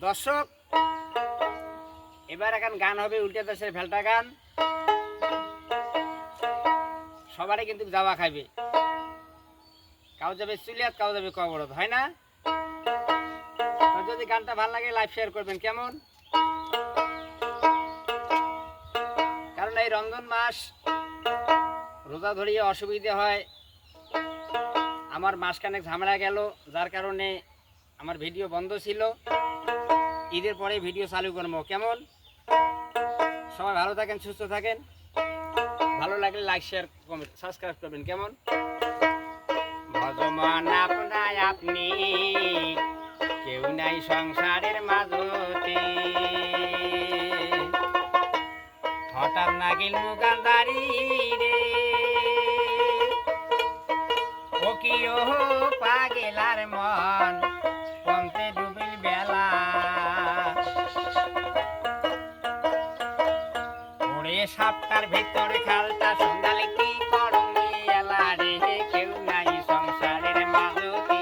দর্শক, এবার এখন গান হবে উল্টে দেশের ভেলটা গান। সবারই কিন্তু যাওয়া খাইবে, কাউ যাবে চুলিয়াত, কাউ যাবে কবরত, হয় না? যদি গানটা ভালো লাগে লাইভ শেয়ার করবেন, কেমন? কারণ এই রমজান মাস রোজা ধরিয়ে অসুবিধা হয়, আমার মাসখানেক ঝামেলা গেল, যার কারণে আমার ভিডিও বন্ধ ছিল। ঈদের পরে ভিডিও চালু করবো, কেমন? সবাই ভালো থাকেন, সুস্থ থাকেন। ভালো লাগলে লাইক শেয়ার কমেন্ট সাবস্ক্রাইব করবেন, কেমন? ভজমান আপনায় আপনি, কেউ নাই সংসারের মাঝতে, হঠাৎ নাগিল মুগালদারি রে, ও কি ও পাগেলার মন, পন্থে ডুবিল বেলা, ওরে সাপটার ভিতরে খালটা, সন্ধ্যালে কি করমি এলা রে, কেউ নাই সংসারের মাঝতে,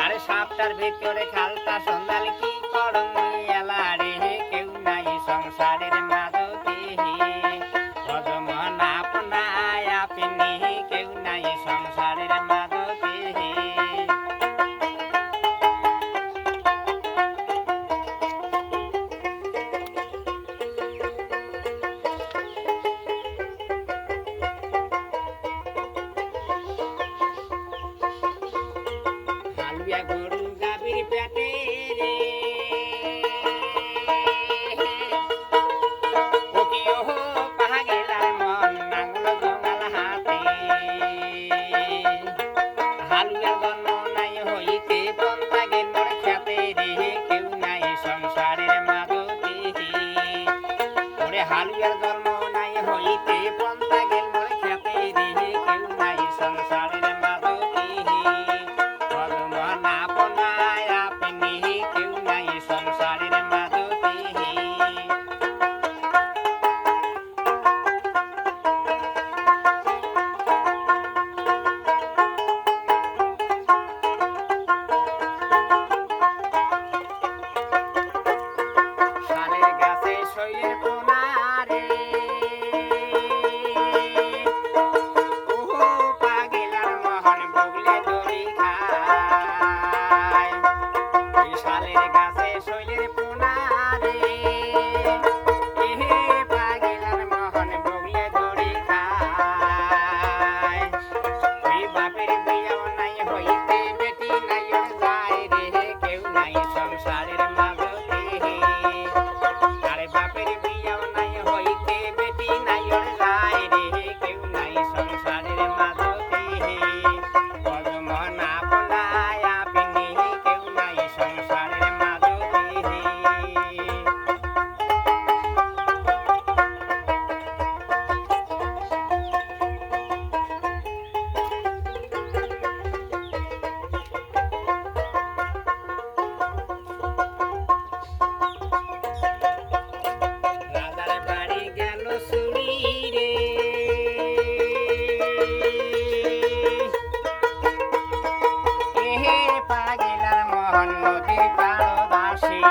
আরে সাপটার ভিতরে খালটা, সন্ধ্যালে কি করমি এলা রে, কেউ নাই সংসারের মাঝতে, ভজমান আপনায় আপনি, কেউ নাই সংসারের মাঝতে। হালুয়া গরু গাভীর পেটে রে, ও কি ও পাগেলার মন, নাঙল জঙ্গল হাতে, হালুয়ার জন্ম নাই হইতে, পন্থা গেল মোর খেতে রে, কেউ নাই সংসারের মাঝতে, ওরে হালুয়ার জন্ম নাই হইতে, পন্থা গেল মোর খেতে রে, কেউ নাই সংসারের মাঝতে, ভগবান আপনায় আপনি, কেউ নাই সংসারের মাঝতে। শালের গাছে শৈলের পোনা রে, ওহো পাগেলার মহন বগলে দড়ি খায়, এই শালের গাছে শৈলের পোনা রে, এহে পাগেলার মহন বগলে দড়ি খায়, ওই বাপের বিয়াও নাই হইতে, বেটি নাই যায় রে, কেউ নাই সংসারের মাঝতে, আরে বাপের বিয়াও নাই হইতে, বেটি নাই যায় রে, কেউ নাই সংসারের মাঝতে, ভজমান আপনায় আপনি, কেউ নাই সংসারের মাঝতে। রাজার বাড়ি গেল চুরি রে, এহে পাগেলার মহন নদীর পাড়বাসী,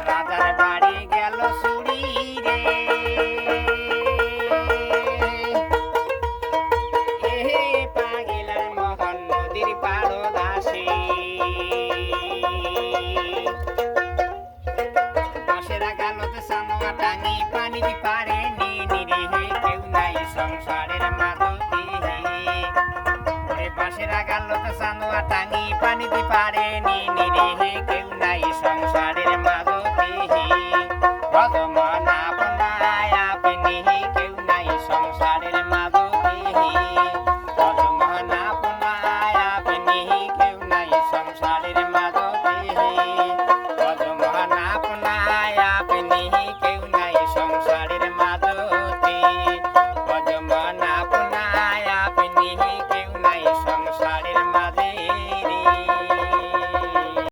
রাজার বাড়ি গেল চুরি রে, এহে পাগেলার মহন নদীর পাড়বাসী, বাঁশেরা গালতে সানোয়া টাঙি পানি পারে